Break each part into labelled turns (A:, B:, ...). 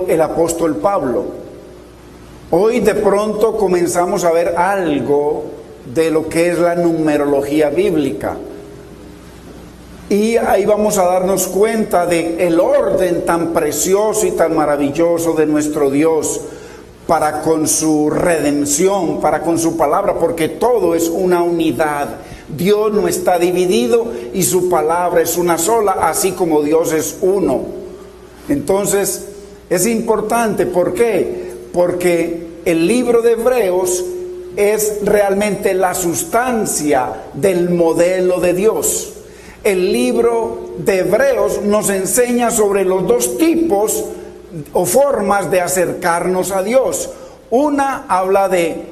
A: el apóstol Pablo. Hoy de pronto comenzamos a ver algo de lo que es la numerología bíblica. Y ahí vamos a darnos cuenta de el orden tan precioso y tan maravilloso de nuestro Dios para con su redención, para con su palabra, porque todo es una unidad. Dios no está dividido y su palabra es una sola, así como Dios es uno. Entonces, es importante. ¿Por qué? Porque el libro de Hebreos es realmente la sustancia del modelo de Dios. El libro de Hebreos nos enseña sobre los dos tipos o formas de acercarnos a Dios. Una habla de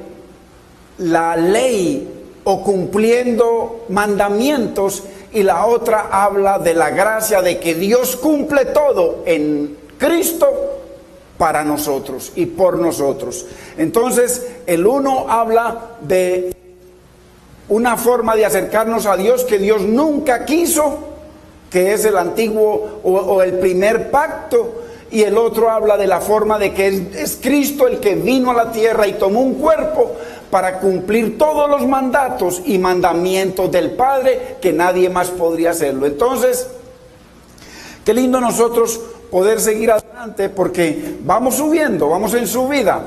A: la ley o cumpliendo mandamientos, y la otra habla de la gracia, de que Dios cumple todo en Cristo para nosotros y por nosotros. Entonces, el uno habla de una forma de acercarnos a Dios que Dios nunca quiso, que es el antiguo o el primer pacto, y el otro habla de la forma de que es Cristo el que vino a la tierra y tomó un cuerpo para cumplir todos los mandatos y mandamientos del Padre, que nadie más podría hacerlo. Entonces, qué lindo nosotros poder seguir adelante, porque vamos subiendo, vamos en subida,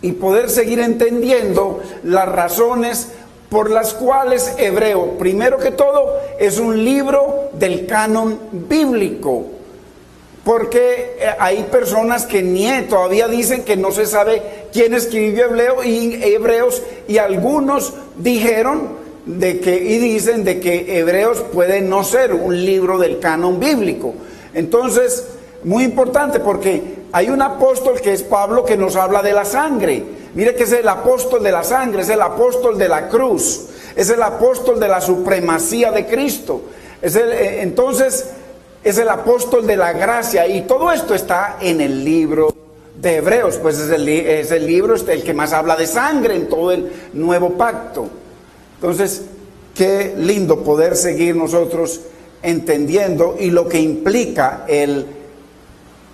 A: y poder seguir entendiendo las razones por las cuales Hebreo, primero que todo, es un libro del canon bíblico. Porque hay personas que todavía dicen que no se sabe quién escribió Hebreos, y algunos dijeron dicen de que Hebreos puede no ser un libro del canon bíblico. Entonces, muy importante, porque hay un apóstol que es Pablo, que nos habla de la sangre. Mire que es el apóstol de la sangre, es el apóstol de la cruz, es el apóstol de la supremacía de Cristo. Entonces, es el apóstol de la gracia, y todo esto está en el libro de Hebreos. Pues es el libro el que más habla de sangre en todo el nuevo pacto. Entonces, qué lindo poder seguir nosotros entendiendo y lo que implica el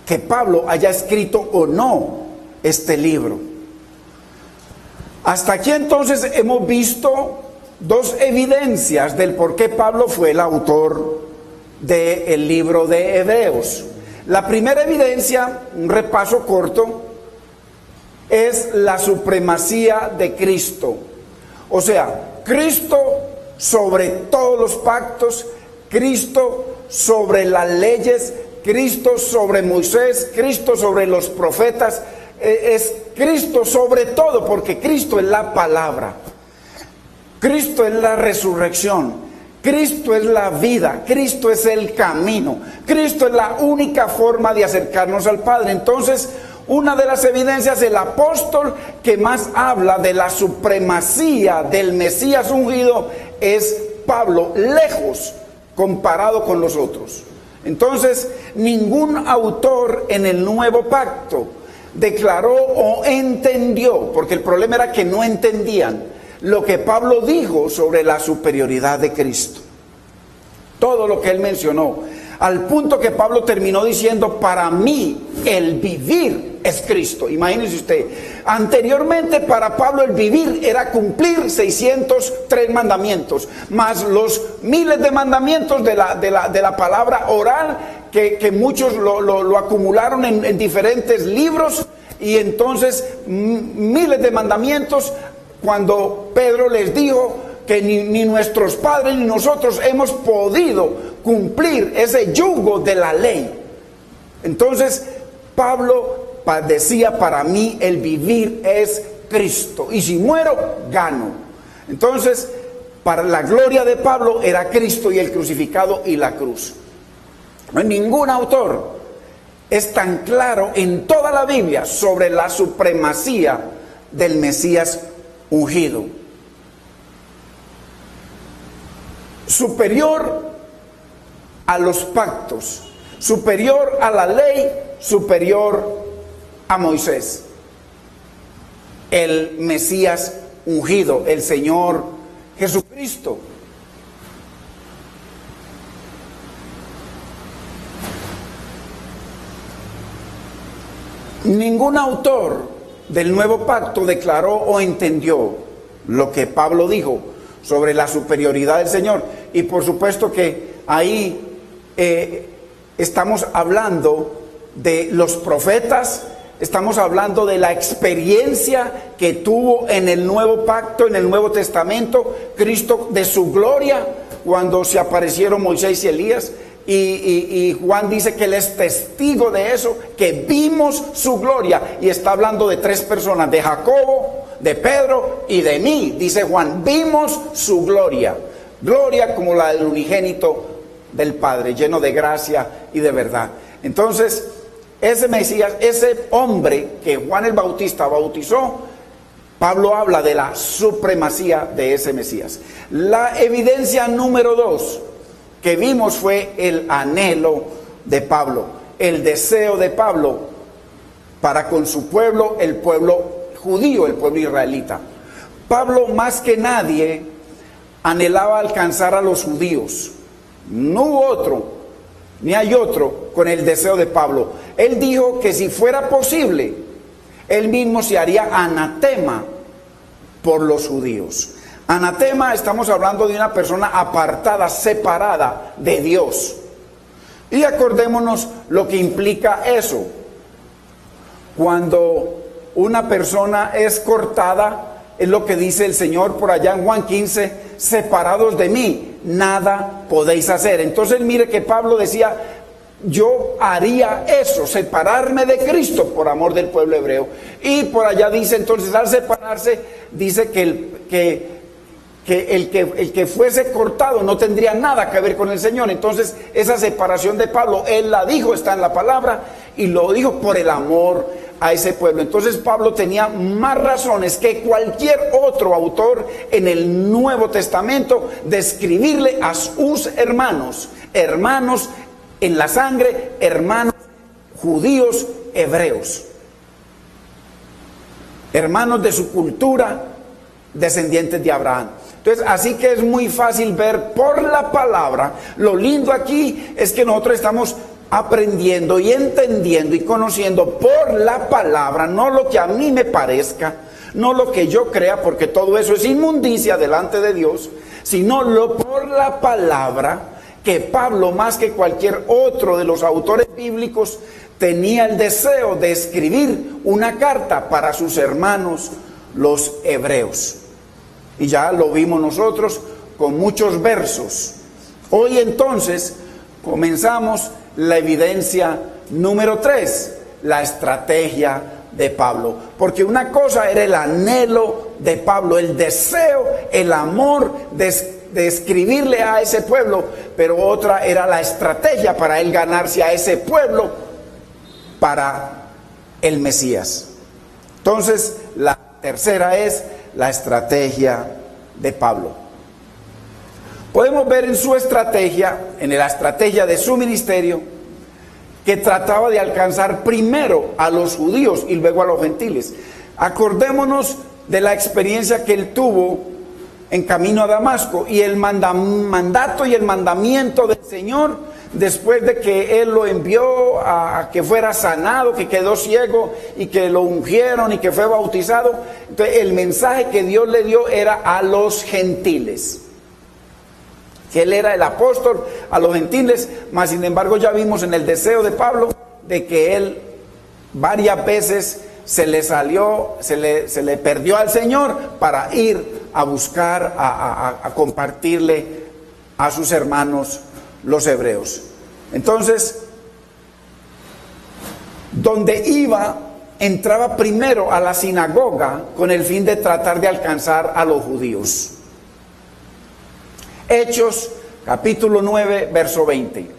A: que Pablo haya escrito o no este libro. Hasta aquí entonces hemos visto dos evidencias del por qué Pablo fue el autor del libro de Hebreos. La primera evidencia, un repaso corto, es la supremacía de Cristo. O sea, Cristo sobre todos los pactos, Cristo sobre las leyes, Cristo sobre Moisés, Cristo sobre los profetas, es Cristo sobre todo, porque Cristo es la palabra, Cristo es la resurrección, Cristo es la vida, Cristo es el camino, Cristo es la única forma de acercarnos al Padre. Entonces, una de las evidencias, el apóstol que más habla de la supremacía del Mesías ungido es Pablo, lejos comparado con los otros. Entonces, ningún autor en el nuevo pacto declaró o entendió, porque el problema era que no entendían lo que Pablo dijo sobre la superioridad de Cristo. Todo lo que él mencionó, al punto que Pablo terminó diciendo: para mí el vivir es Cristo. Imagínense usted, anteriormente para Pablo el vivir era cumplir 603 mandamientos, más los miles de mandamientos de la palabra oral, que muchos lo acumularon en diferentes libros, y entonces miles de mandamientos. Cuando Pedro les dijo que ni nuestros padres ni nosotros hemos podido cumplir ese yugo de la ley. Entonces Pablo decía: para mí el vivir es Cristo, y si muero, gano. Entonces, para la gloria de Pablo era Cristo y el crucificado y la cruz. No hay ningún autor es tan claro en toda la Biblia sobre la supremacía del Mesías ungido. Superior a los pactos, superior a la ley, superior a Moisés. El Mesías ungido, el Señor Jesucristo. Ningún autor del Nuevo Pacto declaró o entendió lo que Pablo dijo sobre la superioridad del Señor. Y por supuesto que ahí estamos hablando de los profetas, estamos hablando de la experiencia que tuvo en el Nuevo Pacto, en el Nuevo Testamento, Cristo, de su gloria, cuando se aparecieron Moisés y Elías. Y Juan dice que él es testigo de eso, que vimos su gloria. Y está hablando de tres personas, de Jacobo, de Pedro y de mí. Dice Juan, vimos su gloria. Gloria como la del unigénito del Padre, lleno de gracia y de verdad. Entonces, ese Mesías, ese hombre que Juan el Bautista bautizó, Pablo habla de la supremacía de ese Mesías. La evidencia número 2 que vimos fue el anhelo de Pablo, el deseo de Pablo para con su pueblo, el pueblo judío, el pueblo israelita. Pablo más que nadie anhelaba alcanzar a los judíos. No hubo otro, ni hay otro con el deseo de Pablo. Él dijo que si fuera posible, él mismo se haría anatema por los judíos. Anatema, estamos hablando de una persona apartada, separada de Dios. Y acordémonos lo que implica eso. Cuando una persona es cortada, es lo que dice el Señor por allá en Juan 15, separados de mí, nada podéis hacer. Entonces mire que Pablo decía, yo haría eso, separarme de Cristo por amor del pueblo hebreo. Y por allá dice entonces, al separarse, dice que el que fuese cortado no tendría nada que ver con el Señor. Entonces esa separación de Pablo, él la dijo, está en la palabra, y lo dijo por el amor a ese pueblo. Entonces Pablo tenía más razones que cualquier otro autor en el Nuevo Testamento de escribirle a sus hermanos en la sangre, hermanos judíos hebreos, hermanos de su cultura, descendientes de Abraham. Entonces, así que es muy fácil ver por la palabra. Lo lindo aquí es que nosotros estamos aprendiendo y entendiendo y conociendo por la palabra, no lo que a mí me parezca, no lo que yo crea, porque todo eso es inmundicia delante de Dios, sino por la palabra, que Pablo, más que cualquier otro de los autores bíblicos, tenía el deseo de escribir una carta para sus hermanos los hebreos. Y ya lo vimos nosotros con muchos versos. Hoy entonces comenzamos la evidencia número 3, la estrategia de Pablo. Porque una cosa era el anhelo de Pablo, el deseo, el amor de escribirle a ese pueblo, pero otra era la estrategia para él ganarse a ese pueblo para el Mesías. Entonces, la tercera es la estrategia de Pablo. Podemos ver en su estrategia, en la estrategia de su ministerio, que trataba de alcanzar primero a los judíos y luego a los gentiles. Acordémonos de la experiencia que él tuvo en camino a Damasco y el mandato y el mandamiento del Señor después de que él lo envió a que fuera sanado, que quedó ciego y que lo ungieron y que fue bautizado. Entonces el mensaje que Dios le dio era a los gentiles, que él era el apóstol a los gentiles, mas sin embargo ya vimos en el deseo de Pablo de que él varias veces se le perdió al Señor para ir a buscar, a compartirle a sus hermanos los hebreos. Entonces, donde iba, entraba primero a la sinagoga con el fin de tratar de alcanzar a los judíos. Hechos, capítulo 9, verso 20.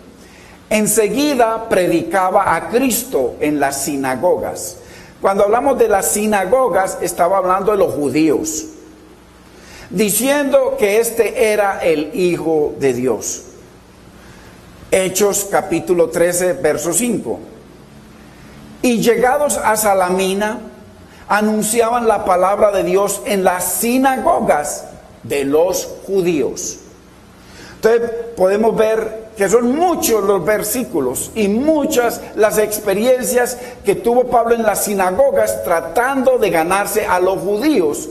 A: Enseguida predicaba a Cristo en las sinagogas. Cuando hablamos de las sinagogas, estaba hablando de los judíos, diciendo que este era el Hijo de Dios. Hechos capítulo 13, verso 5. Y llegados a Salamina, anunciaban la palabra de Dios en las sinagogas de los judíos. Entonces podemos ver que son muchos los versículos y muchas las experiencias que tuvo Pablo en las sinagogas tratando de ganarse a los judíos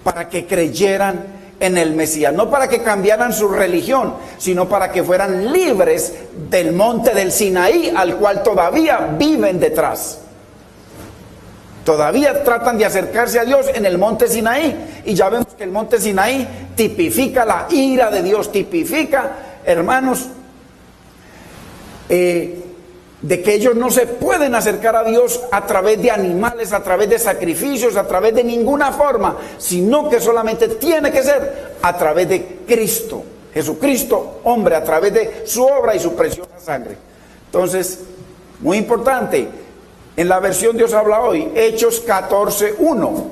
A: para que creyeran en el Mesías, no para que cambiaran su religión, sino para que fueran libres del monte del Sinaí, al cual todavía viven detrás. Todavía tratan de acercarse a Dios en el monte Sinaí, y ya vemos que el monte Sinaí tipifica la ira de Dios, tipifica, hermanos, de que ellos no se pueden acercar a Dios a través de animales, a través de sacrificios, a través de ninguna forma, sino que solamente tiene que ser a través de Cristo, Jesucristo, hombre, a través de su obra y su preciosa sangre. Entonces, muy importante, en la versión Dios habla hoy, Hechos 14:1,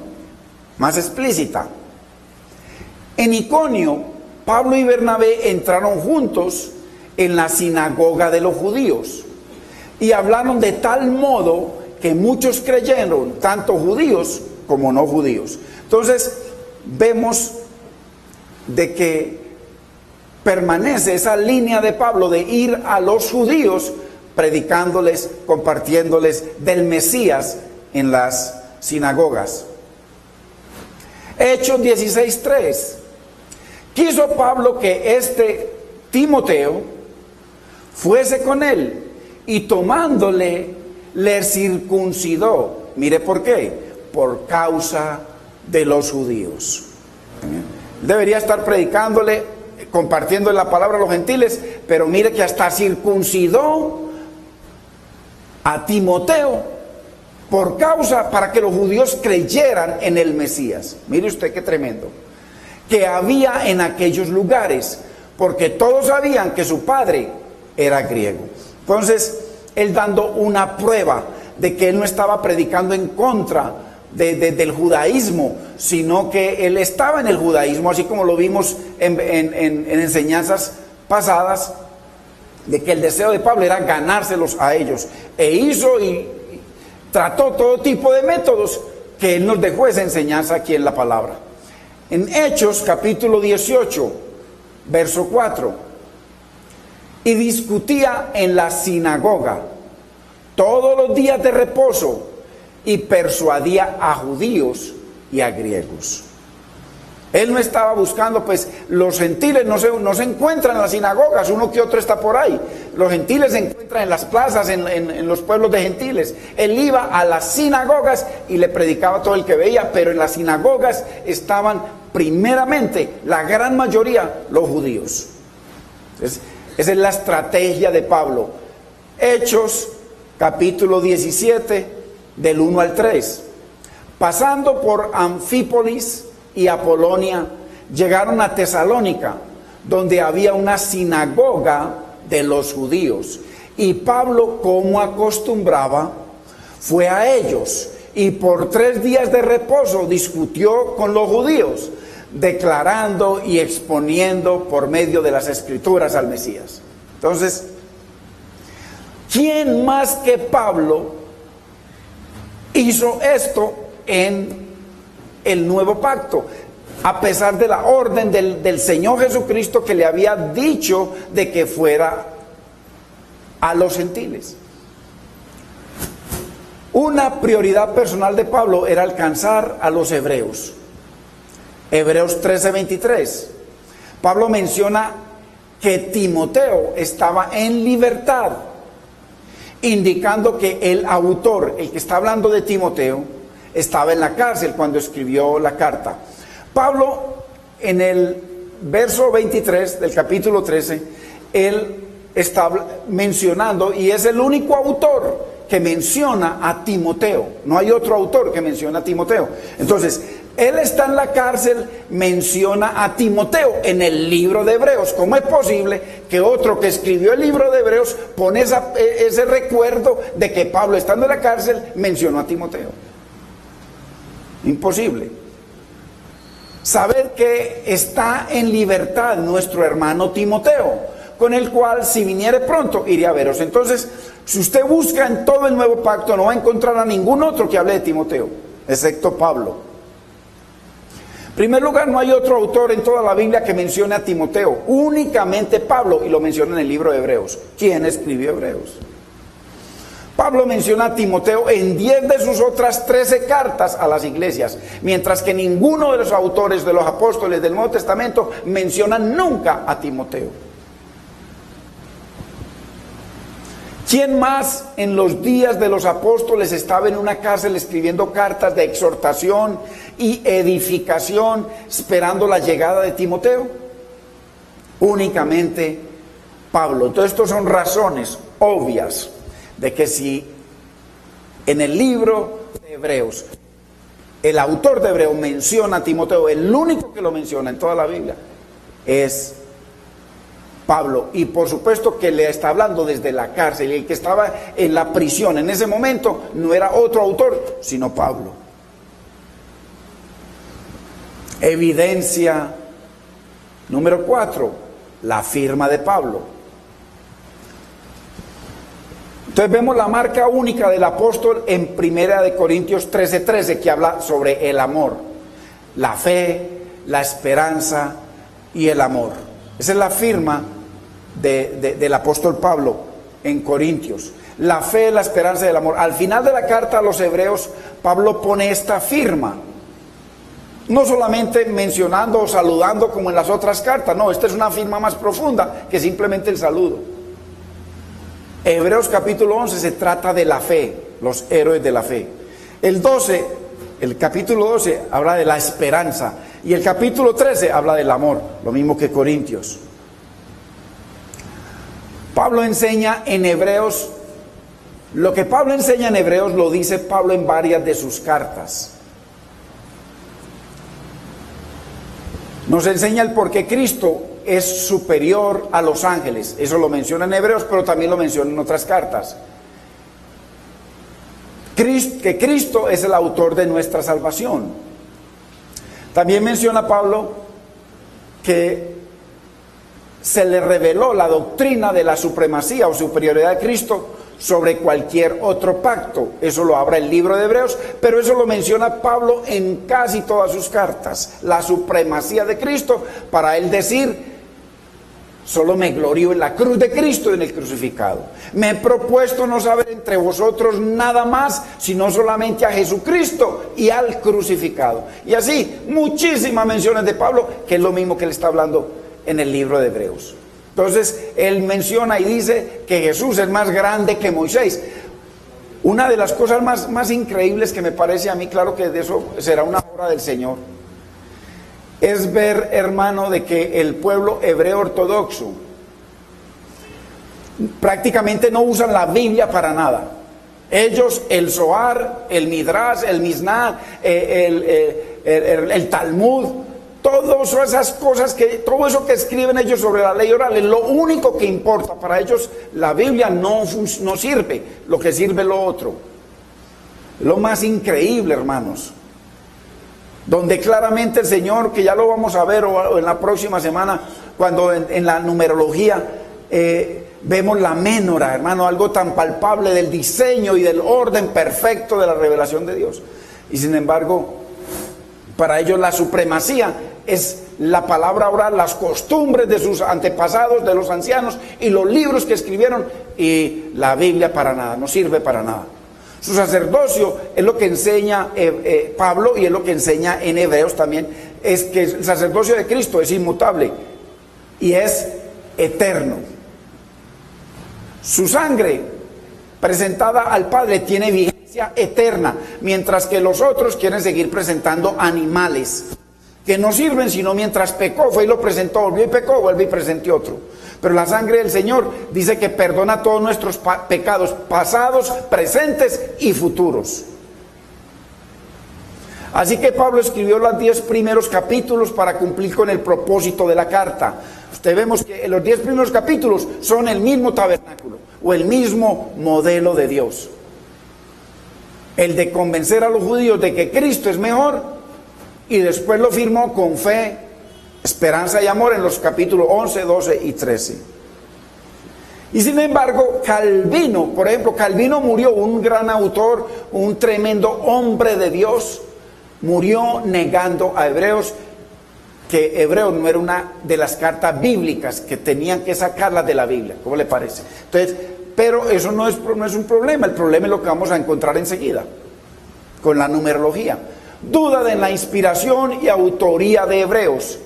A: más explícita. En Iconio, Pablo y Bernabé entraron juntos en la sinagoga de los judíos y hablaron de tal modo que muchos creyeron, tanto judíos como no judíos. Entonces vemos de que permanece esa línea de Pablo de ir a los judíos predicándoles, compartiéndoles del Mesías en las sinagogas. Hechos 16:3. Quiso Pablo que Timoteo fuese con él, y tomándole le circuncidó. Mire por qué: por causa de los judíos. Debería estar predicándole, compartiendo la palabra a los gentiles, pero mire que hasta circuncidó a Timoteo por causa, para que los judíos creyeran en el Mesías. Mire usted qué tremendo que había en aquellos lugares, porque todos sabían que su padre era griego. Entonces, él dando una prueba de que él no estaba predicando en contra del judaísmo, sino que él estaba en el judaísmo, así como lo vimos en enseñanzas pasadas, de que el deseo de Pablo era ganárselos a ellos, e hizo y trató todo tipo de métodos que él nos dejó esa enseñanza aquí en la palabra. En Hechos capítulo 18, verso 4, y discutía en la sinagoga todos los días de reposo y persuadía a judíos y a griegos. Él no estaba buscando, pues los gentiles no se encuentran en las sinagogas, uno que otro está por ahí. Los gentiles se encuentran en las plazas, en los pueblos de gentiles. Él iba a las sinagogas y le predicaba a todo el que veía, pero en las sinagogas estaban primeramente, la gran mayoría, los judíos. Entonces, esa es la estrategia de Pablo. Hechos capítulo 17, del 1 al 3. Pasando por Anfípolis y Apolonia, llegaron a Tesalónica, donde había una sinagoga de los judíos. Y Pablo, como acostumbraba, fue a ellos, y por 3 días de reposo discutió con los judíos, declarando y exponiendo por medio de las escrituras al Mesías. Entonces, ¿quién más que Pablo hizo esto en el nuevo pacto? A pesar de la orden del Señor Jesucristo, que le había dicho de que fuera a los gentiles. Una prioridad personal de Pablo era alcanzar a los hebreos. Hebreos 13:23. Pablo menciona que Timoteo estaba en libertad, indicando que el autor, el que está hablando de Timoteo, estaba en la cárcel cuando escribió la carta. Pablo, en el verso 23 del capítulo 13, él está mencionando, y es el único autor que menciona a Timoteo. No hay otro autor que menciona a Timoteo. Entonces, él está en la cárcel, menciona a Timoteo en el libro de Hebreos. ¿Cómo es posible que otro que escribió el libro de Hebreos pone ese recuerdo de que Pablo, estando en la cárcel, mencionó a Timoteo? Imposible. Saber que está en libertad nuestro hermano Timoteo, con el cual, si viniere pronto, iré a veros. Entonces, si usted busca en todo el nuevo pacto, no va a encontrar a ningún otro que hable de Timoteo, excepto Pablo. En primer lugar, no hay otro autor en toda la Biblia que mencione a Timoteo, únicamente Pablo, y lo menciona en el libro de Hebreos. ¿Quién escribió Hebreos? Pablo menciona a Timoteo en 10 de sus otras 13 cartas a las iglesias, mientras que ninguno de los autores de los apóstoles del Nuevo Testamento menciona nunca a Timoteo. ¿Quién más en los días de los apóstoles estaba en una cárcel escribiendo cartas de exhortación y edificación, esperando la llegada de Timoteo? Únicamente Pablo. Entonces, estas son razones obvias de que si en el libro de Hebreos el autor de Hebreos menciona a Timoteo, el único que lo menciona en toda la Biblia es Pablo, y por supuesto que le está hablando desde la cárcel, y el que estaba en la prisión en ese momento no era otro autor, sino Pablo. Evidencia número 4, la firma de Pablo. Entonces vemos la marca única del apóstol en 1 Corintios 13:13, que habla sobre el amor, la fe, la esperanza y el amor. Esa es la firma del apóstol Pablo en Corintios. La fe, la esperanza y el amor. Al final de la carta a los hebreos, Pablo pone esta firma. No solamente mencionando o saludando como en las otras cartas, no, esta es una firma más profunda que simplemente el saludo. Hebreos capítulo 11 se trata de la fe, los héroes de la fe. El capítulo 12 habla de la esperanza, y el capítulo 13 habla del amor, lo mismo que Corintios. Pablo enseña en Hebreos, lo que Pablo enseña en Hebreos lo dice Pablo en varias de sus cartas. Nos enseña el por qué Cristo es superior a los ángeles. Eso lo menciona en Hebreos, pero también lo menciona en otras cartas. Que Cristo es el autor de nuestra salvación. También menciona Pablo que se le reveló la doctrina de la supremacía o superioridad de Cristo sobre cualquier otro pacto. Eso lo habla el libro de Hebreos, pero eso lo menciona Pablo en casi todas sus cartas. La supremacía de Cristo, para él decir: solo me glorío en la cruz de Cristo y en el crucificado. Me he propuesto no saber entre vosotros nada más, sino solamente a Jesucristo y al crucificado. Y así, muchísimas menciones de Pablo, que es lo mismo que él está hablando en el libro de Hebreos. Entonces, él menciona y dice que Jesús es más grande que Moisés. Una de las cosas más increíbles que me parece a mí, claro que de eso será una obra del Señor, es ver, hermano, de que el pueblo hebreo ortodoxo prácticamente no usan la Biblia para nada. Ellos, el Zohar, el Midrash, el Mishnah, el Talmud, todas esas cosas, todo eso que escriben ellos sobre la ley oral, es lo único que importa. Para ellos la Biblia no sirve, lo que sirve es lo otro. Lo más increíble, hermanos, donde claramente el Señor, que ya lo vamos a ver o en la próxima semana, cuando en la numerología vemos la ménora, hermano, algo tan palpable del diseño y del orden perfecto de la revelación de Dios. Y sin embargo, para ellos la supremacía es la palabra oral, las costumbres de sus antepasados, de los ancianos, y los libros que escribieron, y la Biblia para nada, no sirve para nada. Su sacerdocio es lo que enseña Pablo, y es lo que enseña en Hebreos también, es que el sacerdocio de Cristo es inmutable y es eterno. Su sangre presentada al Padre tiene vigencia eterna, mientras que los otros quieren seguir presentando animales que no sirven sino mientras pecó, fue y lo presentó, volvió y pecó, vuelve y presentó otro. Pero la sangre del Señor dice que perdona todos nuestros pecados pasados, presentes y futuros. Así que Pablo escribió los 10 primeros capítulos para cumplir con el propósito de la carta. Usted vemos que los 10 primeros capítulos son el mismo tabernáculo o el mismo modelo de Dios. El de convencer a los judíos de que Cristo es mejor, y después lo firmó con fe, esperanza y amor en los capítulos 11, 12 y 13. Y sin embargo, Calvino, por ejemplo, Calvino murió, un gran autor, un tremendo hombre de Dios, Murió negando a Hebreos, que Hebreos no era una de las cartas bíblicas, que tenían que sacarlas de la Biblia. ¿Cómo le parece? Entonces, pero eso no es un problema. El problema es lo que vamos a encontrar enseguida con la numerología. Duda de la inspiración y autoría de Hebreos.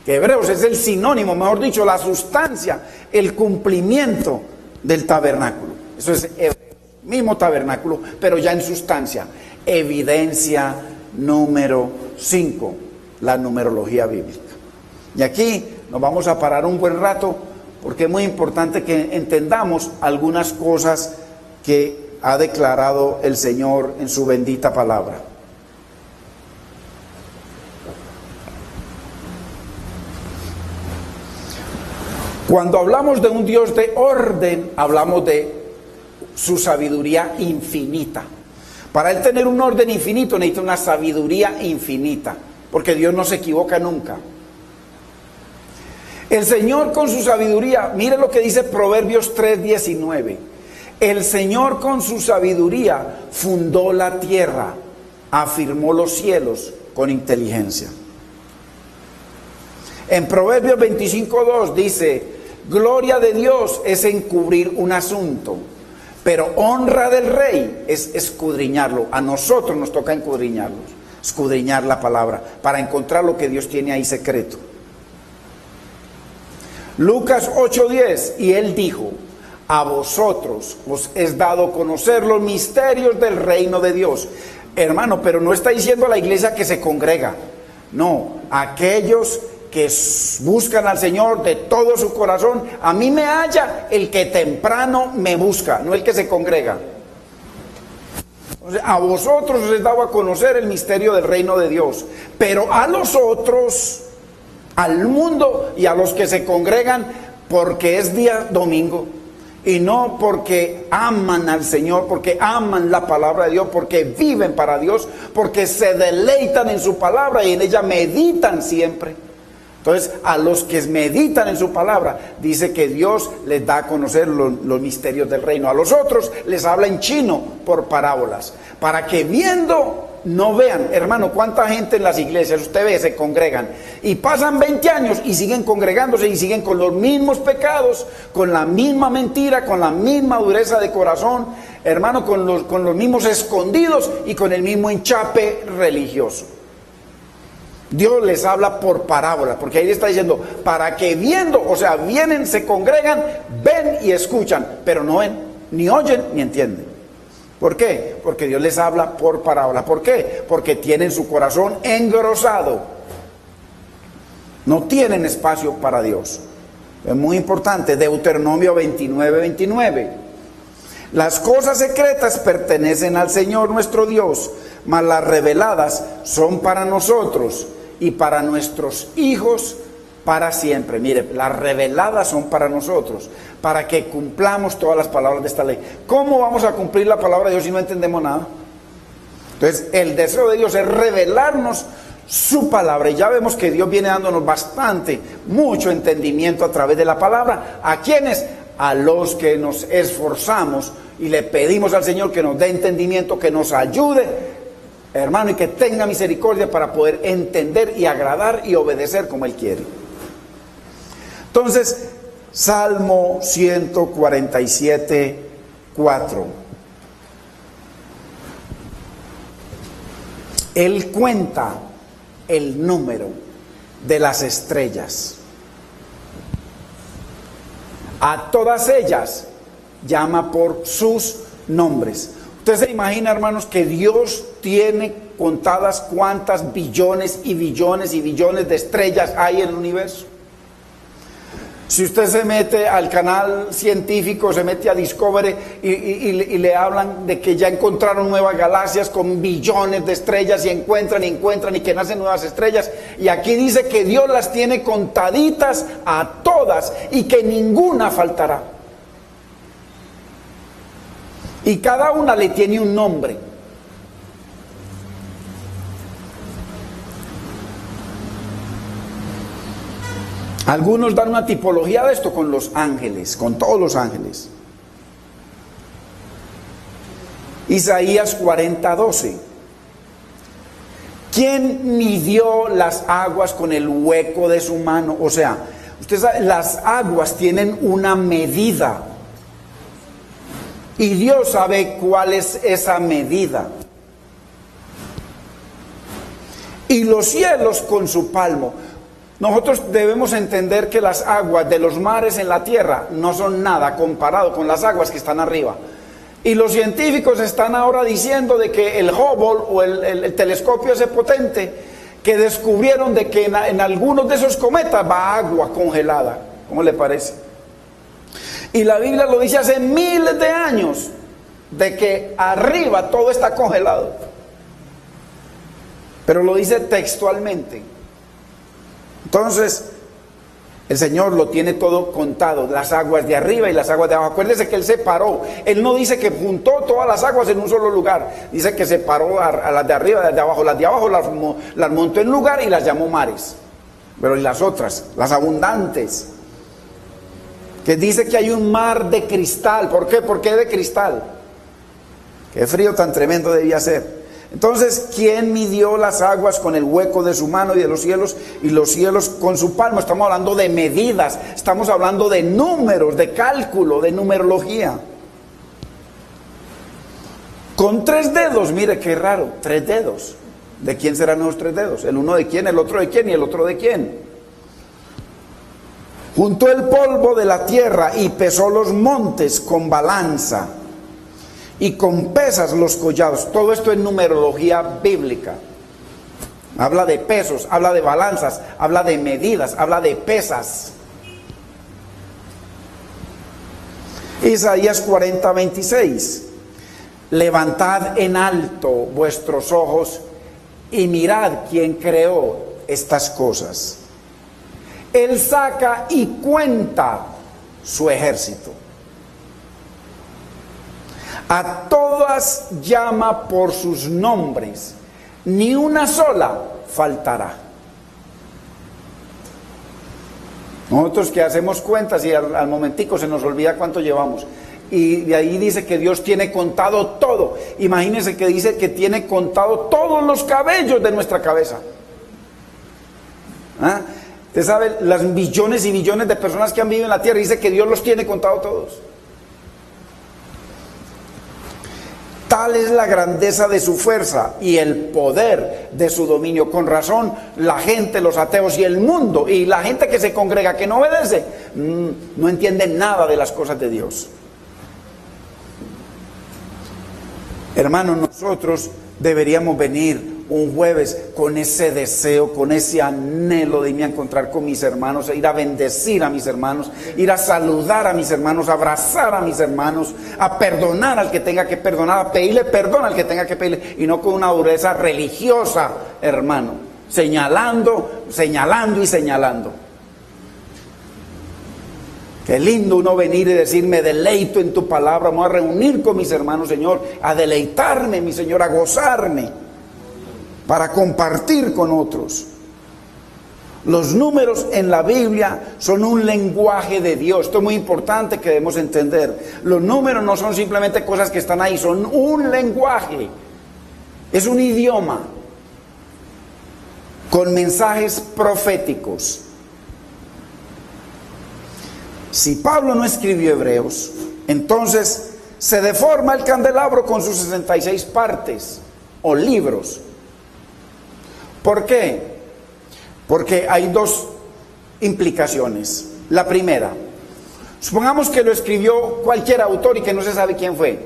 A: Que Hebreos es el sinónimo, mejor dicho, la sustancia, el cumplimiento del tabernáculo. Eso es Hebreos, mismo tabernáculo, pero ya en sustancia. Evidencia número 5, la numerología bíblica. Y aquí nos vamos a parar un buen rato, porque es muy importante que entendamos algunas cosas que ha declarado el Señor en su bendita palabra. Cuando hablamos de un Dios de orden, hablamos de su sabiduría infinita. Para Él tener un orden infinito necesita una sabiduría infinita, porque Dios no se equivoca nunca. El Señor con su sabiduría, mire lo que dice Proverbios 3:19. El Señor con su sabiduría fundó la tierra, afirmó los cielos con inteligencia. En Proverbios 25:2 dice: gloria de Dios es encubrir un asunto, pero honra del rey es escudriñarlo. A nosotros nos toca escudriñar la palabra, para encontrar lo que Dios tiene ahí secreto. Lucas 8:10, y Él dijo: a vosotros os es dado conocer los misterios del reino de Dios. Hermano, pero no está diciendo a la iglesia que se congrega. No, aquellos que buscan al Señor de todo su corazón. A mí me halla el que temprano me busca, no el que se congrega. A vosotros os he dado a conocer el misterio del reino de Dios, pero a los otros, al mundo y a los que se congregan porque es día domingo, y no porque aman al Señor, porque aman la palabra de Dios, porque viven para Dios, porque se deleitan en su palabra y en ella meditan siempre. Entonces, a los que meditan en su palabra, dice que Dios les da a conocer los misterios del reino. A los otros les habla en chino por parábolas, para que viendo no vean. Hermano, cuánta gente en las iglesias, usted ve, se congregan y pasan 20 años y siguen congregándose y siguen con los mismos pecados, con la misma mentira, con la misma dureza de corazón, hermano, con los mismos escondidos y con el mismo enchape religioso. Dios les habla por parábola, porque ahí le está diciendo, para que viendo, o sea, vienen, se congregan, ven y escuchan, pero no ven, ni oyen, ni entienden. ¿Por qué? Porque Dios les habla por parábola. ¿Por qué? Porque tienen su corazón engrosado. No tienen espacio para Dios. Es muy importante. Deuteronomio 29:29. Las cosas secretas pertenecen al Señor nuestro Dios, mas las reveladas son para nosotros y para nuestros hijos para siempre. Mire, las reveladas son para nosotros, para que cumplamos todas las palabras de esta ley. ¿Cómo vamos a cumplir la palabra de Dios si no entendemos nada? Entonces, el deseo de Dios es revelarnos su palabra, y ya vemos que Dios viene dándonos mucho entendimiento a través de la palabra. ¿A quiénes? A los que nos esforzamos y le pedimos al Señor que nos dé entendimiento, que nos ayude, hermano, y que tenga misericordia para poder entender y agradar y obedecer como Él quiere. Entonces, Salmo 147:4. Él cuenta el número de las estrellas. A todas ellas llama por sus nombres. Usted se imagina, hermanos, que Dios tiene contadas cuántas billones y billones y billones de estrellas hay en el universo. Si usted se mete al canal científico, se mete a Discovery y le hablan de que ya encontraron nuevas galaxias con billones de estrellas y encuentran y que nacen nuevas estrellas. Y aquí dice que Dios las tiene contaditas a todas y que ninguna faltará. Y cada una le tiene un nombre. Algunos dan una tipología de esto con los ángeles, con todos los ángeles. Isaías 40:12. ¿Quién midió las aguas con el hueco de su mano? O sea, usted sabe, las aguas tienen una medida. Y Dios sabe cuál es esa medida. Y los cielos con su palmo. Nosotros debemos entender que las aguas de los mares en la tierra no son nada comparado con las aguas que están arriba. Y los científicos están ahora diciendo de que el Hubble o el telescopio ese potente, que descubrieron de que en algunos de esos cometas va agua congelada. ¿Cómo le parece? Y la Biblia lo dice hace miles de años, de que arriba todo está congelado. Pero lo dice textualmente. Entonces, el Señor lo tiene todo contado, las aguas de arriba y las aguas de abajo. Acuérdese que Él separó. Él no dice que juntó todas las aguas en un solo lugar. Dice que separó a las de arriba y las de abajo. Las de abajo las montó en lugar y las llamó mares. Pero y las otras, las abundantes, que dice que hay un mar de cristal. ¿Por qué? ¿Por qué de cristal? Qué frío tan tremendo debía ser. Entonces, ¿quién midió las aguas con el hueco de su mano y los cielos con su palmo? Estamos hablando de medidas, estamos hablando de números, de cálculo, de numerología. Con 3 dedos, mire qué raro, 3 dedos. ¿De quién serán los 3 dedos? El uno de quién, el otro de quién y el otro de quién. Juntó el polvo de la tierra y pesó los montes con balanza. Y con pesas los collados. Todo esto es numerología bíblica. Habla de pesos, habla de balanzas, habla de medidas, habla de pesas. Isaías 40:26. Levantad en alto vuestros ojos y mirad quién creó estas cosas. Él saca y cuenta su ejército. A todas llama por sus nombres, ni una sola faltará. Nosotros que hacemos cuentas y al momentico se nos olvida cuánto llevamos. Y de ahí dice que Dios tiene contado todo. Imagínense que dice que tiene contado todos los cabellos de nuestra cabeza. ¿Ah? Usted sabe, las millones y millones de personas que han vivido en la tierra, dice que Dios los tiene contados todos. Tal es la grandeza de su fuerza y el poder de su dominio. Con razón, la gente, los ateos y el mundo, y la gente que se congrega, que no obedece, no entiende nada de las cosas de Dios. Hermanos, nosotros deberíamos venir un jueves con ese deseo, con ese anhelo de irme a encontrar con mis hermanos, ir a bendecir a mis hermanos, ir a saludar a mis hermanos, a abrazar a mis hermanos, a perdonar al que tenga que perdonar, a pedirle perdón al que tenga que pedirle, y no con una dureza religiosa, hermano, señalando y señalando. Qué lindo uno venir y decir, me deleito en tu palabra, me voy a reunir con mis hermanos, Señor, a deleitarme, mi Señor, a gozarme, para compartir con otros. Los números en la Biblia son un lenguaje de Dios. Esto es muy importante que debemos entender. Los números no son simplemente cosas que están ahí, son un lenguaje. Es un idioma con mensajes proféticos. Si Pablo no escribió Hebreos, entonces se deforma el candelabro con sus 66 partes o libros. ¿Por qué? Porque hay 2 implicaciones. La primera, supongamos que lo escribió cualquier autor y que no se sabe quién fue,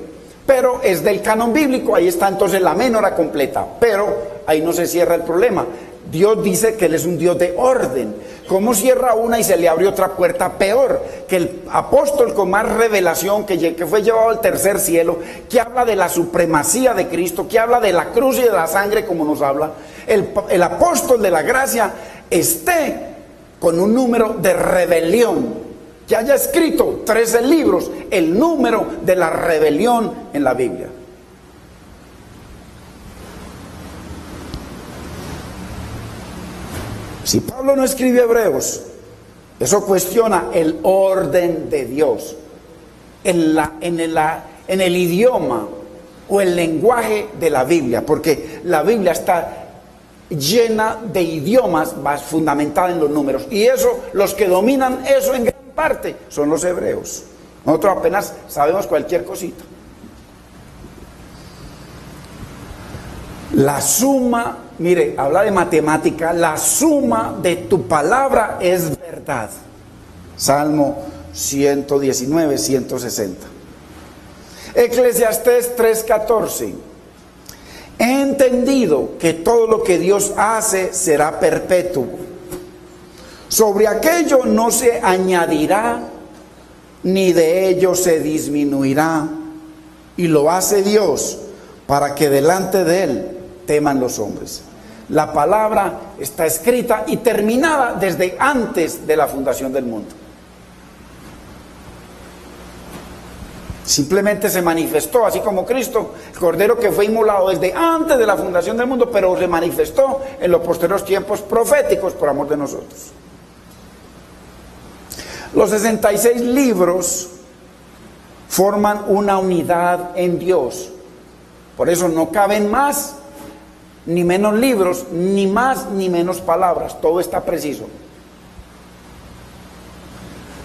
A: pero es del canon bíblico, ahí está entonces la menora completa, pero ahí no se cierra el problema. Dios dice que Él es un Dios de orden. ¿Cómo cierra una y se le abre otra puerta peor? Que el apóstol con más revelación, que fue llevado al tercer cielo, que habla de la supremacía de Cristo, que habla de la cruz y de la sangre, como nos habla, el apóstol de la gracia esté con un número de rebelión, que haya escrito 13 libros, el número de la rebelión en la Biblia. Si Pablo no escribe Hebreos, eso cuestiona el orden de Dios en el idioma o el lenguaje de la Biblia, porque la Biblia está llena de idiomas fundamentada en los números. Y eso, los que dominan eso en gran parte son los hebreos. Nosotros apenas sabemos cualquier cosita. La suma, mire, habla de matemática, la suma de tu palabra es verdad. Salmo 119, 160. Eclesiastés 3:14. He entendido que todo lo que Dios hace será perpetuo. Sobre aquello no se añadirá, ni de ello se disminuirá. Y lo hace Dios para que delante de Él teman los hombres. La palabra está escrita y terminada desde antes de la fundación del mundo. Simplemente se manifestó, así como Cristo, el Cordero que fue inmolado desde antes de la fundación del mundo, pero se manifestó en los posteriores tiempos proféticos por amor de nosotros. Los 66 libros forman una unidad en Dios. Por eso no caben más ni menos libros, ni más ni menos palabras. Todo está preciso.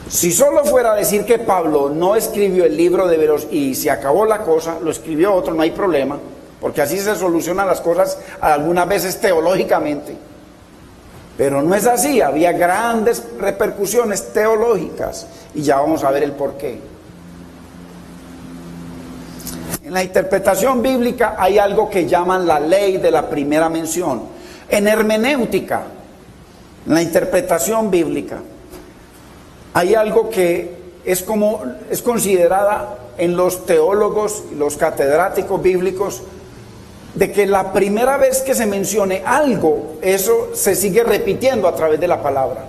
A: Si solo fuera a decir que Pablo no escribió el libro de Hebreos y se acabó la cosa, lo escribió otro, no hay problema, porque así se solucionan las cosas algunas veces teológicamente. Pero no es así, había grandes repercusiones teológicas y ya vamos a ver el porqué. En la interpretación bíblica hay algo que llaman la ley de la primera mención. En hermenéutica, en la interpretación bíblica, hay algo que es considerada en los teólogos, los catedráticos bíblicos, de que la primera vez que se mencione algo, eso se sigue repitiendo a través de la palabra.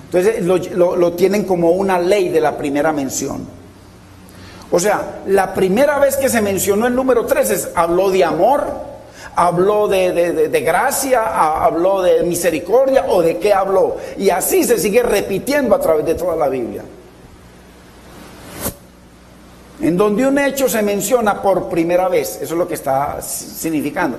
A: Entonces lo tienen como una ley de la primera mención. O sea, la primera vez que se mencionó el número 13 habló de amor, habló de gracia, habló de misericordia, o de qué habló. Y así se sigue repitiendo a través de toda la Biblia. En donde un hecho se menciona por primera vez, eso es lo que está significando.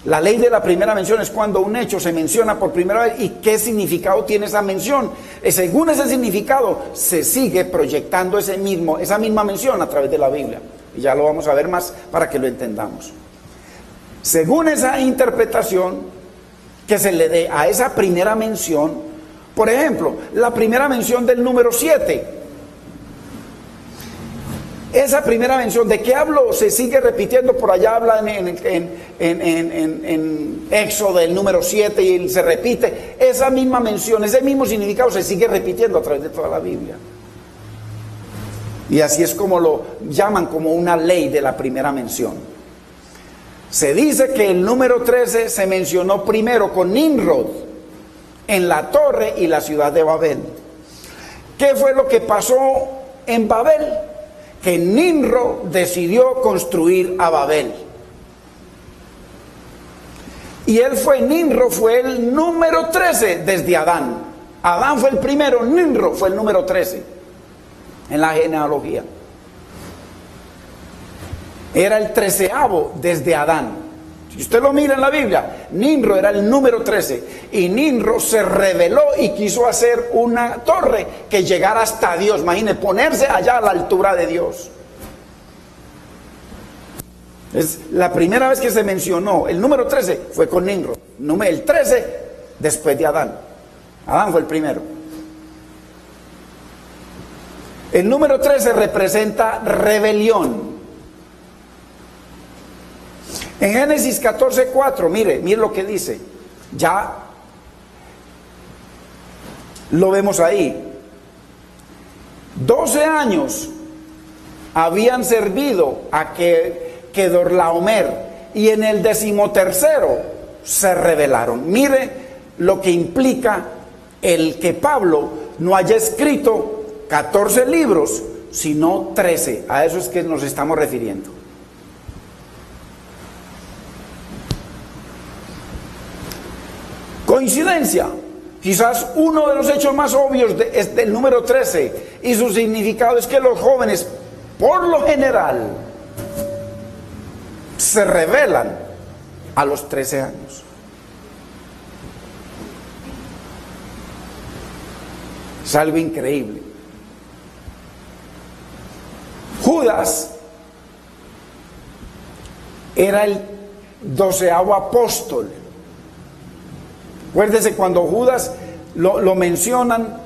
A: La ley de la primera mención es cuando un hecho se menciona por primera vez y qué significado tiene esa mención. Según ese significado se sigue proyectando esa misma mención a través de la Biblia. Y ya lo vamos a ver más para que lo entendamos. Según esa interpretación que se le dé a esa primera mención, por ejemplo, la primera mención del número 7. Esa primera mención, ¿de qué habló? Se sigue repitiendo, por allá habla en Éxodo del número 7 y se repite. Esa misma mención, ese mismo significado se sigue repitiendo a través de toda la Biblia. Y así es como lo llaman como una ley de la primera mención. Se dice que el número 13 se mencionó primero con Nimrod en la torre y la ciudad de Babel. ¿Qué fue lo que pasó en Babel? Que Nimrod decidió construir a Babel. Y Nimrod fue el número 13 desde Adán. Adán fue el primero, Nimrod fue el número 13 en la genealogía. Era el 13avo desde Adán. Si usted lo mira en la Biblia, Nimrod era el número 13. Y Nimrod se rebeló y quiso hacer una torre que llegara hasta Dios. Imagínese, ponerse allá a la altura de Dios. Es la primera vez que se mencionó el número 13 fue con Nimrod. El 13 después de Adán. Adán fue el primero. El número 13 representa rebelión. En Génesis 14:4, mire lo que dice. Ya lo vemos ahí. 12 años habían servido a Kedorlaomer y en el 13º se rebelaron. Mire lo que implica el que Pablo no haya escrito 14 libros, sino 13. A eso es que nos estamos refiriendo. Coincidencia. Quizás uno de los hechos más obvios es del número 13 y su significado es que los jóvenes, por lo general, se rebelan a los 13 años. Es algo increíble. Judas era el 12º apóstol. Acuérdese, cuando Judas lo mencionan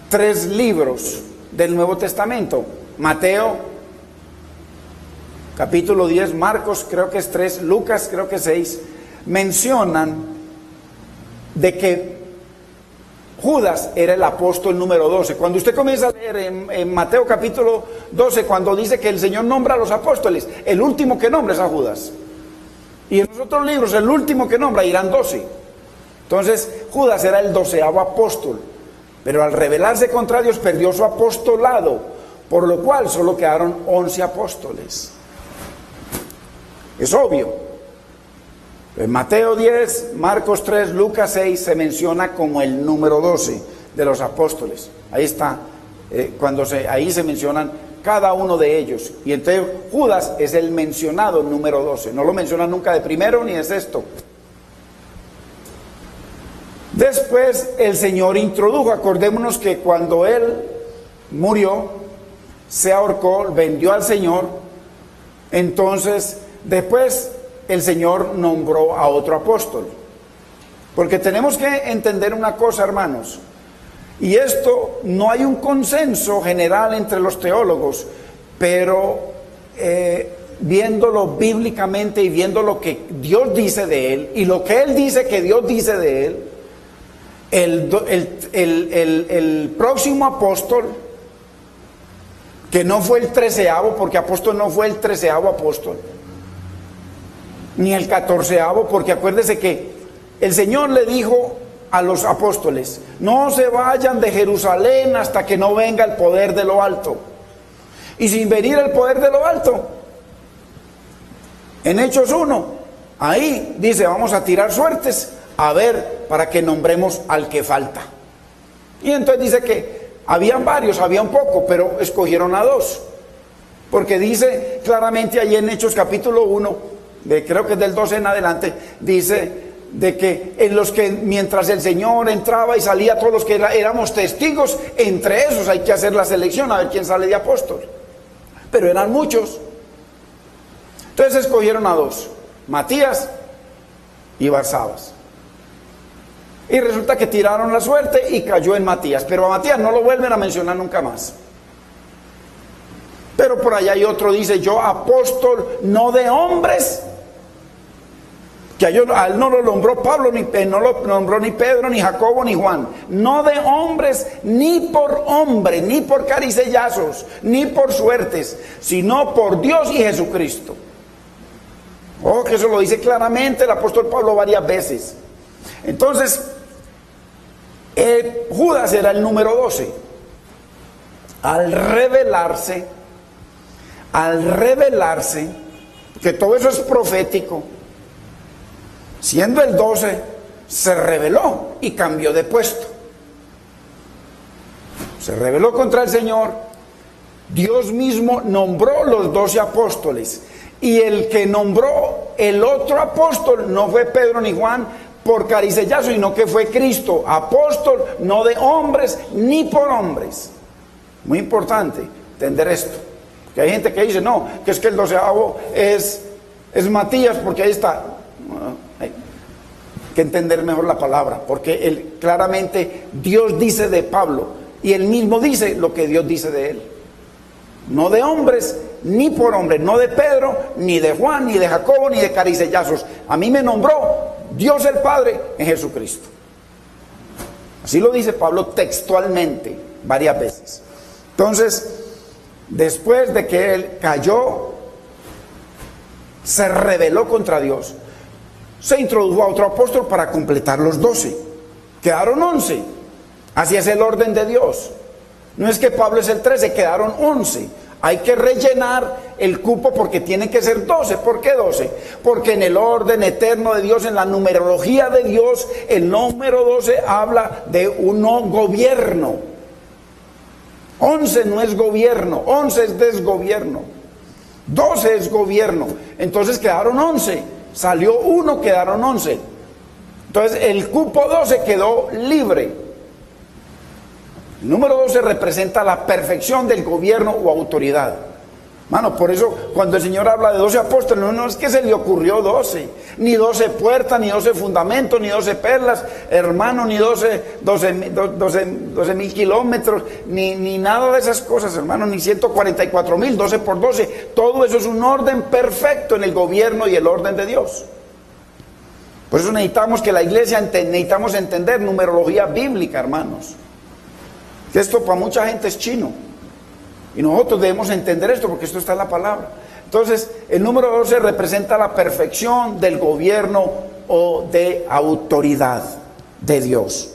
A: 3 libros del Nuevo Testamento: Mateo, capítulo 10, Marcos, creo que es 3, Lucas, creo que es 6, mencionan de que Judas era el apóstol número 12. Cuando usted comienza a leer en Mateo capítulo 12, cuando dice que el Señor nombra a los apóstoles, el último que nombra es a Judas. Y en los otros libros, el último que nombra irán 12. Entonces, Judas era el 12º apóstol, pero al rebelarse contra Dios perdió su apostolado, por lo cual solo quedaron 11 apóstoles. Es obvio. En Mateo 10, Marcos 3, Lucas 6 se menciona como el número 12 de los apóstoles. Ahí está, ahí se mencionan cada uno de ellos. Y entonces Judas es el mencionado número 12. No lo menciona nunca de primero ni de sexto. Después el Señor introdujo, acordémonos que cuando Él murió, se ahorcó, vendió al Señor. Entonces después el Señor nombró a otro apóstol. Porque tenemos que entender una cosa, hermanos, y esto no hay un consenso general entre los teólogos, pero viéndolo bíblicamente y viendo lo que Dios dice de Él y lo que Él dice que Dios dice de Él, el próximo apóstol, que no fue el 13º, porque apóstol no fue el 13º apóstol, ni el 14º, porque acuérdese que el Señor le dijo a los apóstoles: no se vayan de Jerusalén hasta que no venga el poder de lo alto. Y sin venir el poder de lo alto, en Hechos 1, ahí dice: vamos a tirar suertes a ver para que nombremos al que falta. Y entonces dice que habían varios, había un poco, pero escogieron a 2, porque dice claramente ahí en Hechos capítulo 1, creo que es del 12 en adelante, dice de que en los que mientras el Señor entraba y salía, todos los que éramos testigos, entre esos hay que hacer la selección a ver quién sale de apóstol. Pero eran muchos. Entonces escogieron a 2, Matías y Barsabas. Y resulta que tiraron la suerte y cayó en Matías, pero a Matías no lo vuelven a mencionar nunca más. Pero por allá hay otro, dice: yo apóstol no de hombres, que a él no lo nombró Pablo, no lo nombró ni Pedro, ni Jacobo, ni Juan, no de hombres, ni por hombre, ni por caricellazos, ni por suertes, sino por Dios y Jesucristo. Ojo que eso lo dice claramente el apóstol Pablo varias veces. Entonces, Judas era el número 12. Al revelarse, que todo eso es profético, siendo el 12, se rebeló y cambió de puesto. Se rebeló contra el Señor. Dios mismo nombró los 12 apóstoles. Y el que nombró el otro apóstol no fue Pedro ni Juan por caricellazo, sino que fue Cristo, apóstol no de hombres ni por hombres. Muy importante entender esto. Que hay gente que dice: no, que es que el 12º es Matías, porque ahí está. Hay que entender mejor la palabra, porque claramente Dios dice de Pablo, y él mismo dice lo que Dios dice de él. No de hombres ni por hombres, no de Pedro, ni de Juan, ni de Jacobo, ni de caricellazos. A mí me nombró Dios el Padre en Jesucristo. Así lo dice Pablo textualmente varias veces. Entonces, después de que él cayó, se rebeló contra Dios, se introdujo a otro apóstol para completar los 12. Quedaron 11. Así es el orden de Dios. No es que Pablo es el 13, quedaron 11. Hay que rellenar el cupo porque tiene que ser 12. ¿Por qué 12? Porque en el orden eterno de Dios, en la numerología de Dios, el número 12 habla de un gobierno. 11 no es gobierno, 11 es desgobierno. 12 es gobierno. Entonces quedaron 11. Salió uno, quedaron 11. Entonces el cupo 12 quedó libre. El número 12 representa la perfección del gobierno o autoridad. Mano, por eso cuando el Señor habla de 12 apóstoles, no es que se le ocurrió 12, ni 12 puertas, ni 12 fundamentos, ni 12 perlas, hermano, ni 12 mil kilómetros, ni nada de esas cosas, hermano, ni 144,000, 12 por 12. Todo eso es un orden perfecto en el gobierno y el orden de Dios. Por eso necesitamos que la iglesia, necesitamos entender numerología bíblica, hermanos. Que esto para mucha gente es chino. Y nosotros debemos entender esto porque esto está en la palabra. Entonces, el número 12 representa la perfección del gobierno o de autoridad de Dios.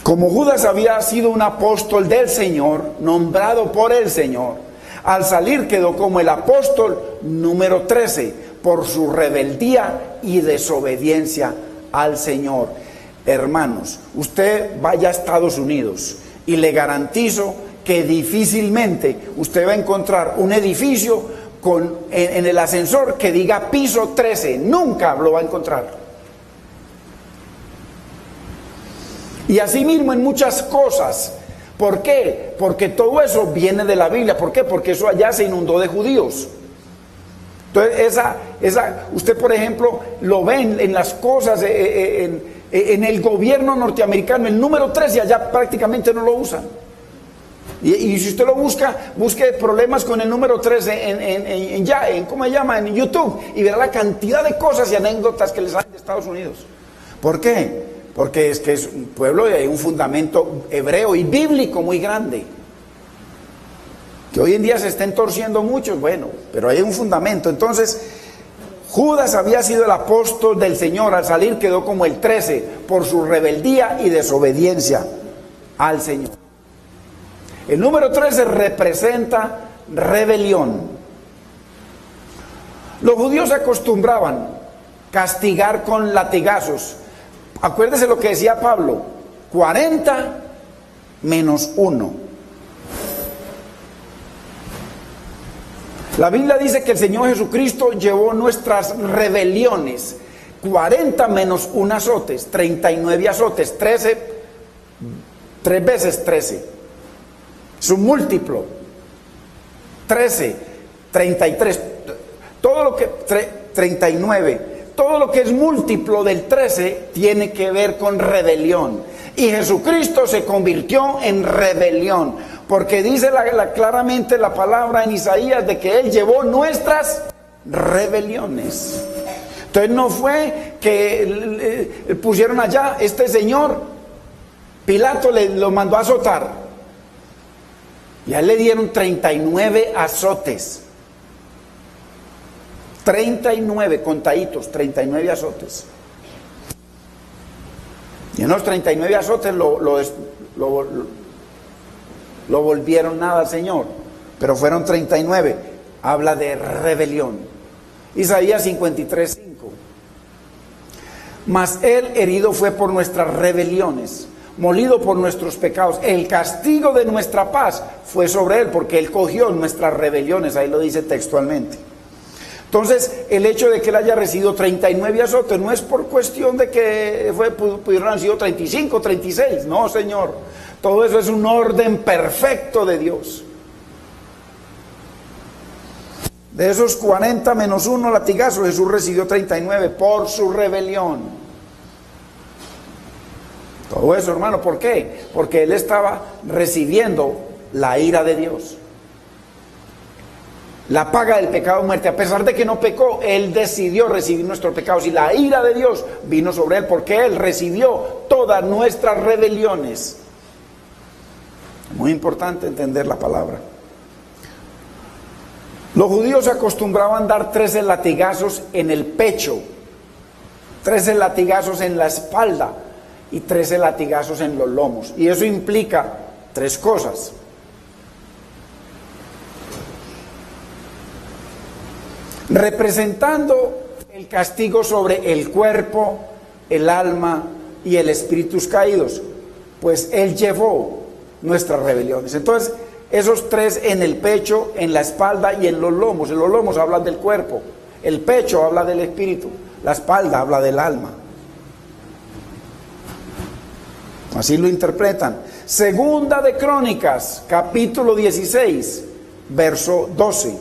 A: Como Judas había sido un apóstol del Señor, nombrado por el Señor, al salir quedó como el apóstol número 13 por su rebeldía y desobediencia al Señor. Hermanos, usted vaya a Estados Unidos y le garantizo que difícilmente usted va a encontrar un edificio en el ascensor que diga piso 13. Nunca lo va a encontrar. Y así mismo en muchas cosas. ¿Por qué? Porque todo eso viene de la Biblia. ¿Por qué? Porque eso allá se inundó de judíos. Entonces, usted, por ejemplo, lo ven en las cosas, en el gobierno norteamericano, el número 13 allá prácticamente no lo usan. Y si usted lo busca, busque problemas con el número 13 ¿cómo se llama? En YouTube, y verá la cantidad de cosas y anécdotas que les salen de Estados Unidos. ¿Por qué? Porque es que es un pueblo de un fundamento hebreo y bíblico muy grande. Que hoy en día se estén torciendo muchos, bueno, pero hay un fundamento. Entonces, Judas había sido el apóstol del Señor, al salir quedó como el 13 por su rebeldía y desobediencia al Señor. El número 13 representa rebelión. Los judíos acostumbraban castigar con latigazos. Acuérdese lo que decía Pablo, 40 menos 1. La Biblia dice que el Señor Jesucristo llevó nuestras rebeliones, 40 menos 1 azotes, 39 azotes, 13, 3 veces 13. Es un múltiplo. 13, 33, todo lo que 39, todo lo que es múltiplo del 13 tiene que ver con rebelión. Y Jesucristo se convirtió en rebelión, porque dice claramente la palabra en Isaías de que Él llevó nuestras rebeliones. Entonces no fue que pusieron allá, este señor, Pilato lo mandó a azotar. Y a él le dieron 39 azotes. 39 contaditos, 39 azotes. Y en los 39 azotes lo volvieron nada al Señor. Pero fueron 39. Habla de rebelión. Isaías 53:5. Mas él herido fue por nuestras rebeliones, molido por nuestros pecados. El castigo de nuestra paz fue sobre él, porque él cogió nuestras rebeliones. Ahí lo dice textualmente. Entonces, el hecho de que él haya recibido 39 azotes no es por cuestión de que pudieron haber sido 35, 36. No, Señor. Todo eso es un orden perfecto de Dios. De esos 40 menos 1 latigazos, Jesús recibió 39 por su rebelión. Todo eso, hermano, ¿por qué? Porque él estaba recibiendo la ira de Dios. La paga del pecado es muerte. A pesar de que no pecó, él decidió recibir nuestros pecados. Y la ira de Dios vino sobre él porque él recibió todas nuestras rebeliones. Muy importante entender la palabra. Los judíos acostumbraban dar 13 latigazos en el pecho, 13 latigazos en la espalda y 13 latigazos en los lomos. Y eso implica 3 cosas. Representando el castigo sobre el cuerpo, el alma y el espíritu caídos, pues él llevó nuestras rebeliones. Entonces, esos 3 en el pecho, en la espalda y en los lomos. En los lomos hablan del cuerpo, el pecho habla del espíritu, la espalda habla del alma. Así lo interpretan. Segunda de Crónicas, capítulo 16, verso 12.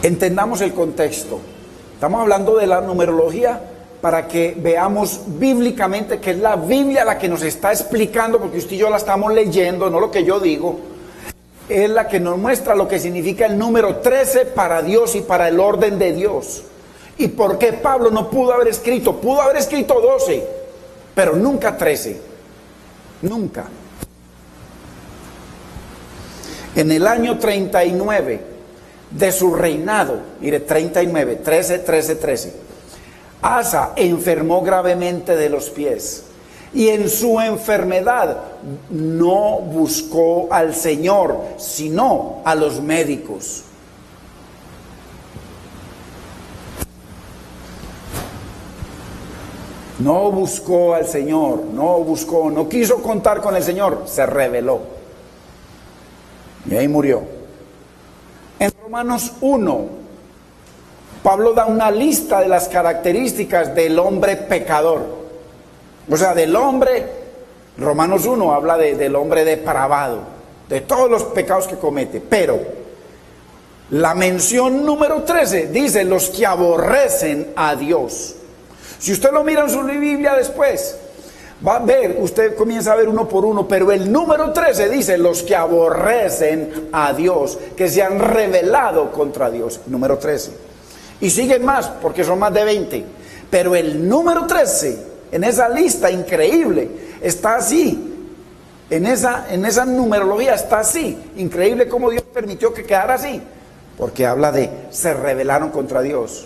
A: Entendamos el contexto. Estamos hablando de la numerología para que veamos bíblicamente que es la Biblia la que nos está explicando, porque usted y yo la estamos leyendo, no lo que yo digo. Es la que nos muestra lo que significa el número 13 para Dios y para el orden de Dios. Y por qué Pablo no pudo haber escrito 12, pero nunca 13. Nunca. En el año 39 de su reinado, mire, 39, 13, Asa enfermó gravemente de los pies. Y en su enfermedad no buscó al Señor, sino a los médicos. No buscó al Señor, no quiso contar con el Señor, se rebeló. Y ahí murió. En Romanos 1, Pablo da una lista de las características del hombre pecador. O sea, del hombre, Romanos 1 habla del hombre depravado, de todos los pecados que comete. Pero la mención número 13 dice los que aborrecen a Dios. Si usted lo mira en su Biblia después, va a ver, usted comienza a ver uno por uno, pero el número 13 dice los que aborrecen a Dios, que se han rebelado contra Dios. Número 13. Y siguen más, porque son más de 20. Pero el número 13... en esa lista increíble, está así, en esa numerología está así, increíble cómo Dios permitió que quedara así, porque habla de se rebelaron contra Dios,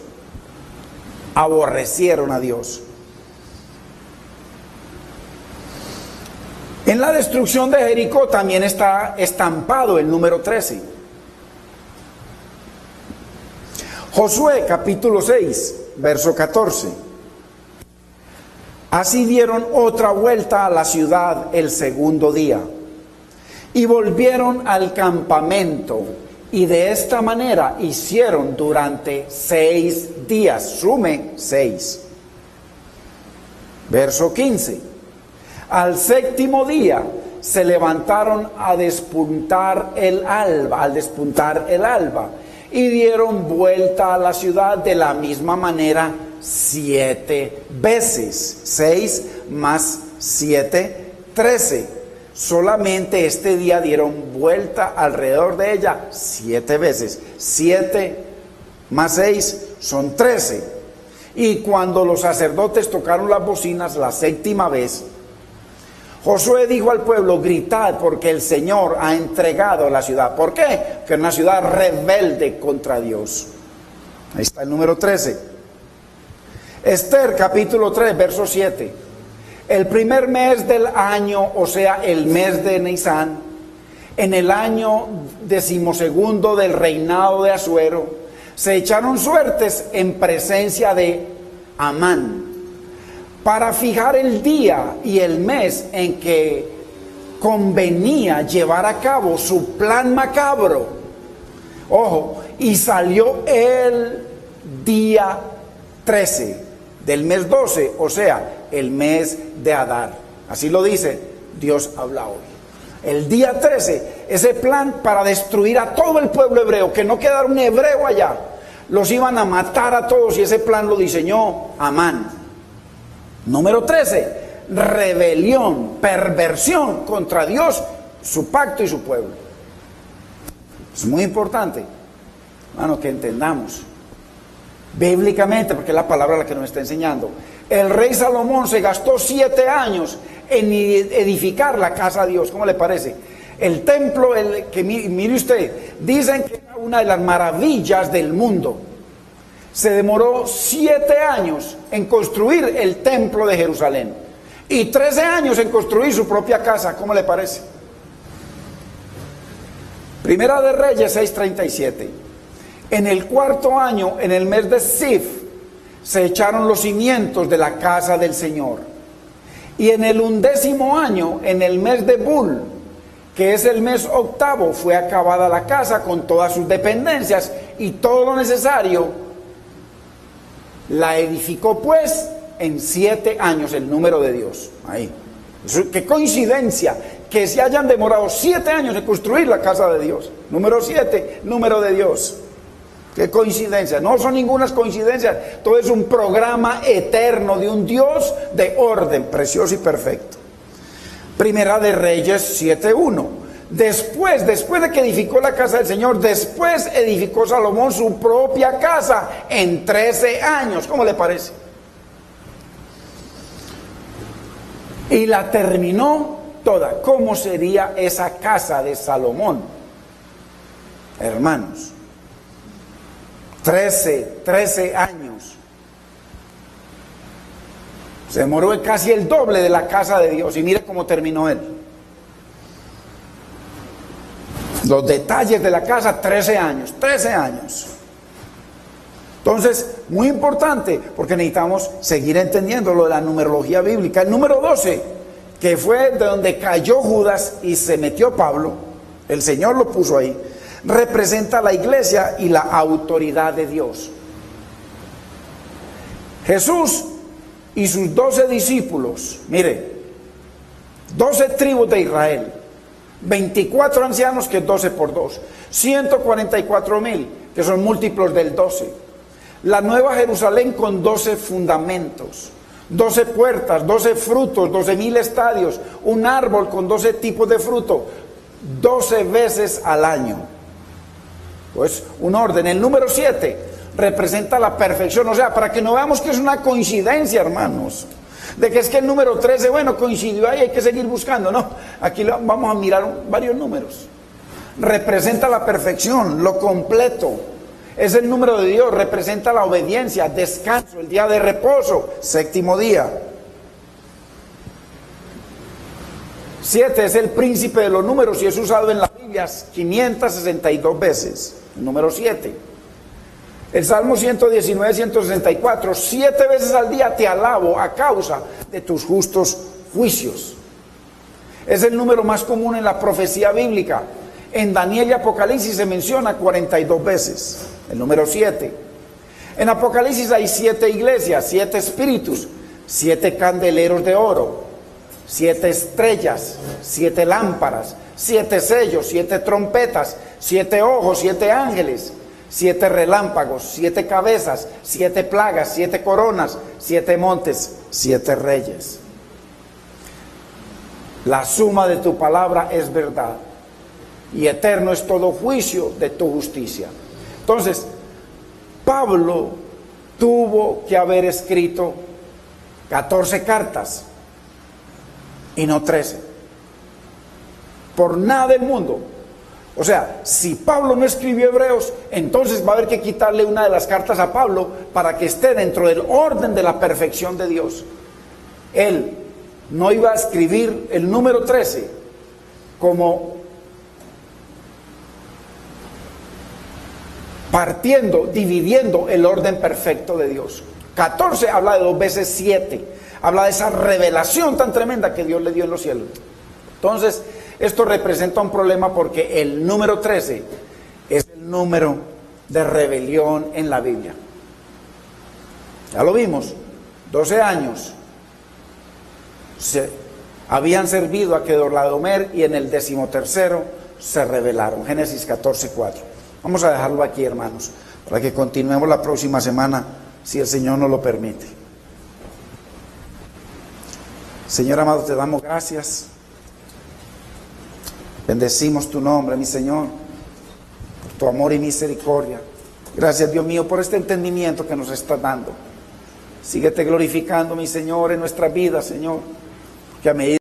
A: aborrecieron a Dios. En la destrucción de Jericó también está estampado el número 13. Josué capítulo 6, verso 14. Así dieron otra vuelta a la ciudad el segundo día y volvieron al campamento, y de esta manera hicieron durante 6 días. Sume 6. Verso 15. Al séptimo día se levantaron al despuntar el alba, y dieron vuelta a la ciudad de la misma manera 7 veces. 6 más 7, 13. Solamente este día dieron vuelta alrededor de ella 7 veces. 7 más 6 son 13. Y cuando los sacerdotes tocaron las bocinas la séptima vez, Josué dijo al pueblo: gritad, porque el Señor ha entregado la ciudad. ¿Por qué? Porque es una ciudad rebelde contra Dios. Ahí está el número 13. Esther capítulo 3, verso 7. El primer mes del año, o sea, el mes de Nisan, en el año 12º del reinado de Asuero, se echaron suertes en presencia de Amán, para fijar el día y el mes en que convenía llevar a cabo su plan macabro. Ojo, y salió el día 13 del mes 12, o sea, el mes de Adar. Así lo dice, Dios habla hoy. El día 13, ese plan para destruir a todo el pueblo hebreo, que no quedara un hebreo allá. Los iban a matar a todos, y ese plan lo diseñó Amán. Número 13, rebelión, perversión contra Dios, su pacto y su pueblo. Es muy importante, hermano, que entendamos bíblicamente, porque es la palabra la que nos está enseñando. El rey Salomón se gastó 7 años en edificar la casa de Dios. ¿Cómo le parece? El templo, que mire usted, dicen que era una de las maravillas del mundo. Se demoró 7 años en construir el templo de Jerusalén y 13 años en construir su propia casa. ¿Cómo le parece? Primera de Reyes 6:37. En el 4º año, en el mes de Sif, se echaron los cimientos de la casa del Señor. Y en el 11º año, en el mes de Bul, que es el mes octavo, fue acabada la casa con todas sus dependencias y todo lo necesario. La edificó pues en 7 años, el número de Dios. Ahí. Qué coincidencia que se hayan demorado 7 años en construir la casa de Dios. Número 7, número de Dios. Qué coincidencia. No son ninguna coincidencias. Todo es un programa eterno de un Dios de orden, precioso y perfecto. Primera de Reyes 7:1. Después de que edificó la casa del Señor, después edificó Salomón su propia casa en 13 años. ¿Cómo le parece? Y la terminó toda. ¿Cómo sería esa casa de Salomón? Hermanos, 13 años. Se demoró casi el doble de la casa de Dios. Y mire cómo terminó él. Los detalles de la casa, 13 años. Entonces, muy importante, porque necesitamos seguir entendiendo lo de la numerología bíblica. El número 12, que fue de donde cayó Judas y se metió Pablo, el Señor lo puso ahí, representa la iglesia y la autoridad de Dios. Jesús y sus 12 discípulos, mire, 12 tribus de Israel, 24 ancianos, que es 12 por 2, 144,000, que son múltiplos del 12. La Nueva Jerusalén con 12 fundamentos, 12 puertas, 12 frutos, 12,000 estadios, un árbol con 12 tipos de fruto, 12 veces al año. Pues un orden. El número 7 representa la perfección, o sea, para que no veamos que es una coincidencia, hermanos, de que es que el número 13, bueno, coincidió ahí, hay que seguir buscando. No, aquí vamos a mirar varios números. Representa la perfección, lo completo. Es el número de Dios, representa la obediencia, descanso, el día de reposo, 7º día. 7 es el príncipe de los números y es usado en la Biblia 562 veces. El número 7. El Salmo 119, 164, 7 veces al día te alabo a causa de tus justos juicios. Es el número más común en la profecía bíblica. En Daniel y Apocalipsis se menciona 42 veces, el número 7. En Apocalipsis hay 7 iglesias, 7 espíritus, 7 candeleros de oro, 7 estrellas, 7 lámparas, 7 sellos, 7 trompetas, 7 ojos, 7 ángeles, 7 relámpagos, 7 cabezas, 7 plagas, 7 coronas, 7 montes, 7 reyes. La suma de tu palabra es verdad, y eterno es todo juicio de tu justicia. Entonces, Pablo tuvo que haber escrito 14 cartas y no 13. Por nada del mundo. O sea, si Pablo no escribió Hebreos, entonces va a haber que quitarle una de las cartas a Pablo para que esté dentro del orden de la perfección de Dios. Él no iba a escribir el número 13 como dividiendo el orden perfecto de Dios. 14 habla de 2 veces 7, habla de esa revelación tan tremenda que Dios le dio en los cielos. Entonces, esto representa un problema porque el número 13 es el número de rebelión en la Biblia. Ya lo vimos, 12 años habían servido a Kedorlaomer y en el 13º se rebelaron. Génesis 14:4. Vamos a dejarlo aquí, hermanos, para que continuemos la próxima semana, si el Señor nos lo permite. Señor amado, te damos gracias. Bendecimos tu nombre, mi Señor, por tu amor y misericordia. Gracias, Dios mío, por este entendimiento que nos estás dando. Síguete glorificando, mi Señor, en nuestra vida, Señor, que a medida